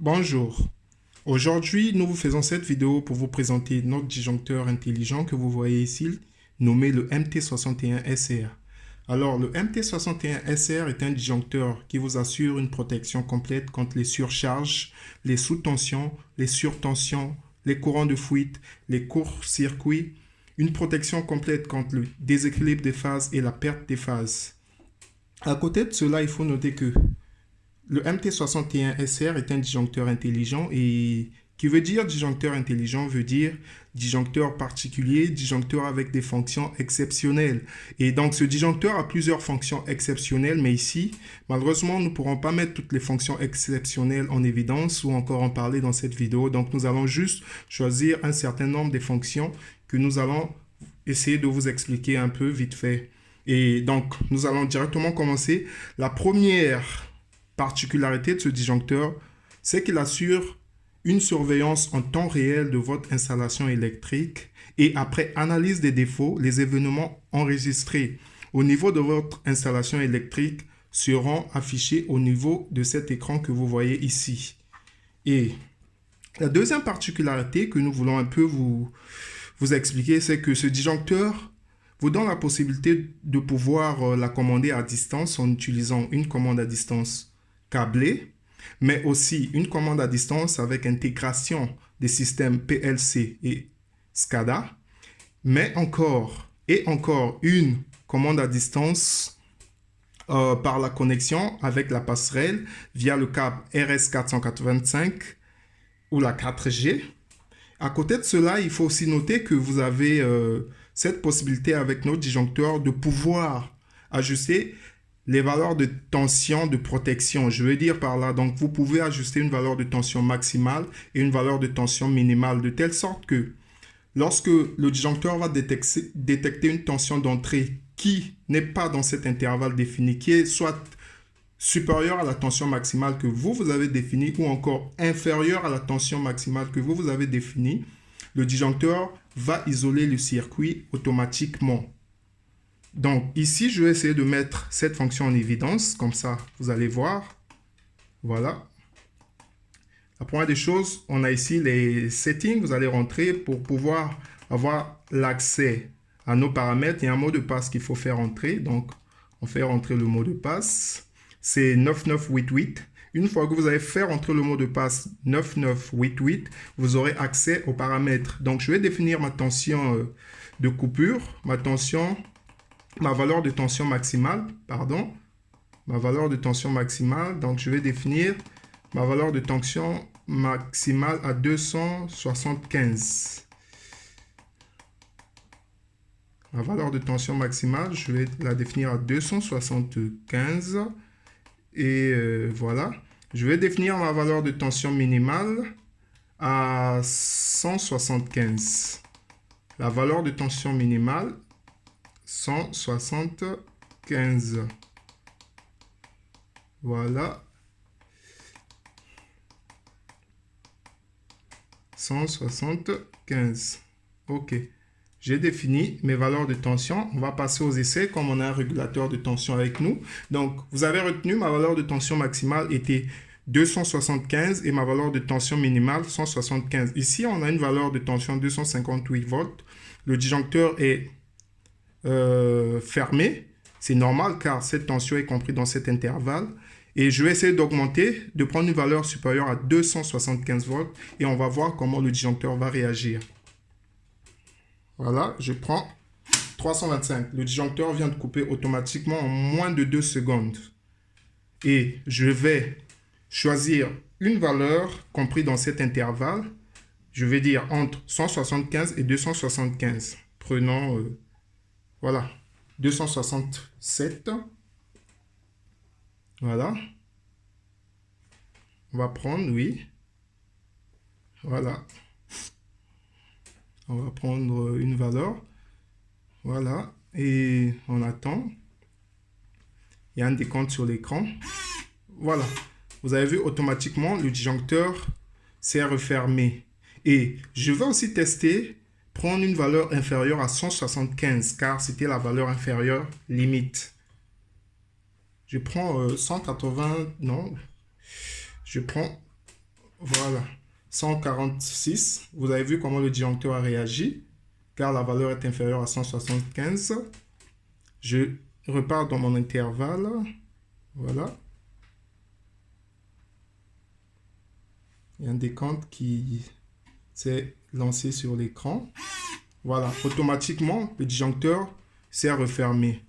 Bonjour, aujourd'hui nous vous faisons cette vidéo pour vous présenter notre disjoncteur intelligent que vous voyez ici, nommé le MT61SR. Alors le MT61SR est un disjoncteur qui vous assure une protection complète contre les surcharges, les sous-tensions, les surtensions, les courants de fuite, les courts-circuits, une protection complète contre le déséquilibre des phases et la perte des phases. À côté de cela, il faut noter que le MT61SR est un disjoncteur intelligent et qui veut dire disjoncteur intelligent veut dire disjoncteur particulier, disjoncteur avec des fonctions exceptionnelles. Et donc ce disjoncteur a plusieurs fonctions exceptionnelles, mais ici, malheureusement, nous ne pourrons pas mettre toutes les fonctions exceptionnelles en évidence ou encore en parler dans cette vidéo. Donc nous allons juste choisir un certain nombre de fonctions que nous allons essayer de vous expliquer un peu vite fait. Et donc nous allons directement commencer. La première particularité de ce disjoncteur, c'est qu'il assure une surveillance en temps réel de votre installation électrique et après analyse des défauts, les événements enregistrés au niveau de votre installation électrique seront affichés au niveau de cet écran que vous voyez ici. Et la deuxième particularité que nous voulons un peu vous expliquer, c'est que ce disjoncteur vous donne la possibilité de pouvoir la commander à distance en utilisant une commande à distance câblée, mais aussi une commande à distance avec intégration des systèmes PLC et SCADA, mais encore une commande à distance par la connexion avec la passerelle via le câble RS485 ou la 4G. À côté de cela, il faut aussi noter que vous avez cette possibilité avec notre disjoncteur de pouvoir ajuster les valeurs de tension de protection. Je veux dire par là, donc vous pouvez ajuster une valeur de tension maximale et une valeur de tension minimale de telle sorte que lorsque le disjoncteur va détecter une tension d'entrée qui n'est pas dans cet intervalle défini, qui est soit supérieure à la tension maximale que vous avez définie ou encore inférieure à la tension maximale que vous avez définie, le disjoncteur va isoler le circuit automatiquement. Donc ici, je vais essayer de mettre cette fonction en évidence, comme ça vous allez voir. Voilà. La première des choses, on a ici les settings, vous allez rentrer pour pouvoir avoir l'accès à nos paramètres. Il y a un mot de passe qu'il faut faire entrer, donc on fait rentrer le mot de passe. C'est 9988. Une fois que vous avez fait rentrer le mot de passe 9988, vous aurez accès aux paramètres. Donc, je vais définir ma tension de coupure, ma valeur de tension maximale, pardon. Ma valeur de tension maximale. Donc, je vais définir ma valeur de tension maximale à 275. Ma valeur de tension maximale, je vais la définir à 275. Et voilà. Je vais définir ma valeur de tension minimale à 175. La valeur de tension minimale, 175. Voilà. 175. OK. J'ai défini mes valeurs de tension. On va passer aux essais comme on a un régulateur de tension avec nous. Donc, vous avez retenu ma valeur de tension maximale était 275 et ma valeur de tension minimale 175. Ici, on a une valeur de tension 258 volts. Le disjoncteur est fermé. C'est normal car cette tension est comprise dans cet intervalle. Et je vais essayer d'augmenter, de prendre une valeur supérieure à 275 volts et on va voir comment le disjoncteur va réagir. Voilà, je prends 325. Le disjoncteur vient de couper automatiquement en moins de 2 secondes. Et je vais choisir une valeur comprise dans cet intervalle. Je vais dire entre 175 et 275. Prenons, voilà, 267. Voilà. On va prendre, oui. Voilà. On va prendre une valeur. Voilà. Et on attend. Il y a un décompte sur l'écran. Voilà. Vous avez vu automatiquement, le disjoncteur s'est refermé. Et je vais aussi tester, prendre une valeur inférieure à 175, car c'était la valeur inférieure limite. Je prends 180, non. Je prends voilà, 146. Vous avez vu comment le disjoncteur a réagi, car la valeur est inférieure à 175. Je repars dans mon intervalle. Voilà. Il y a un décompte qui s'est lancé sur l'écran. Voilà, automatiquement, le disjoncteur s'est refermé.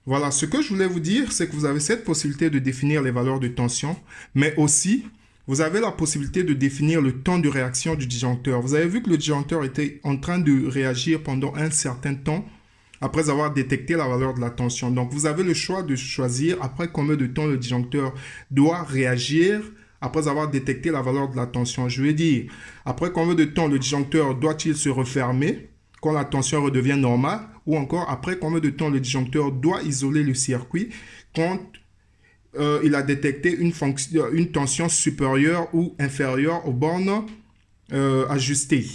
Voilà, ce que je voulais vous dire, c'est que vous avez cette possibilité de définir les valeurs de tension, mais aussi, vous avez la possibilité de définir le temps de réaction du disjoncteur. Vous avez vu que le disjoncteur était en train de réagir pendant un certain temps après avoir détecté la valeur de la tension. Donc, vous avez le choix de choisir après combien de temps le disjoncteur doit réagir après avoir détecté la valeur de la tension. Je veux dire, après combien de temps le disjoncteur doit-il se refermer quand la tension redevient normale, ou encore après combien de temps le disjoncteur doit isoler le circuit quand il a détecté une tension supérieure ou inférieure aux bornes ajustées.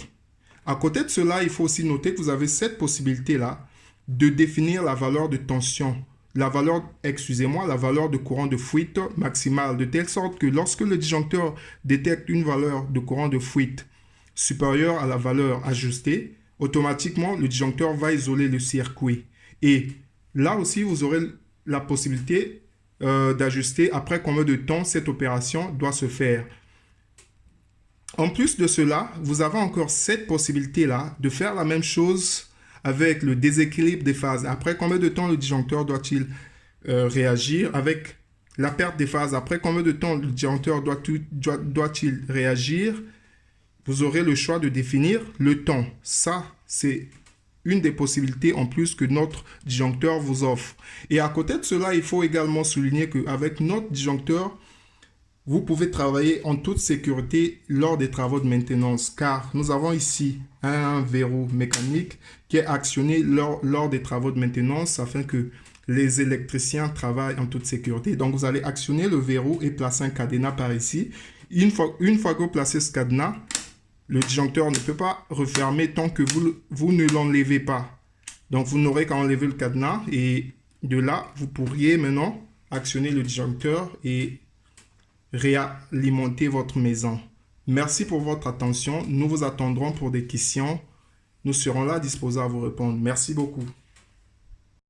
À côté de cela, il faut aussi noter que vous avez cette possibilité-là de définir la valeur de tension, la valeur de courant de fuite maximale, de telle sorte que lorsque le disjoncteur détecte une valeur de courant de fuite supérieure à la valeur ajustée, automatiquement, le disjoncteur va isoler le circuit. Et là aussi, vous aurez la possibilité d'ajuster après combien de temps cette opération doit se faire. En plus de cela, vous avez encore cette possibilité-là de faire la même chose avec le déséquilibre des phases. Après combien de temps le disjoncteur doit-il réagir? Avec la perte des phases, après combien de temps le disjoncteur doit-il réagir? Vous aurez le choix de définir le temps. Ça, c'est une des possibilités en plus que notre disjoncteur vous offre. Et à côté de cela, il faut également souligner qu'avec notre disjoncteur, vous pouvez travailler en toute sécurité lors des travaux de maintenance, car nous avons ici un verrou mécanique qui est actionné lors des travaux de maintenance afin que les électriciens travaillent en toute sécurité. Donc, vous allez actionner le verrou et placer un cadenas par ici. Une fois que vous placez ce cadenas, le disjoncteur ne peut pas refermer tant que vous ne l'enlevez pas. Donc, vous n'aurez qu'à enlever le cadenas et de là, vous pourriez maintenant actionner le disjoncteur et réalimenter votre maison. Merci pour votre attention. Nous vous attendrons pour des questions. Nous serons là disposés à vous répondre. Merci beaucoup.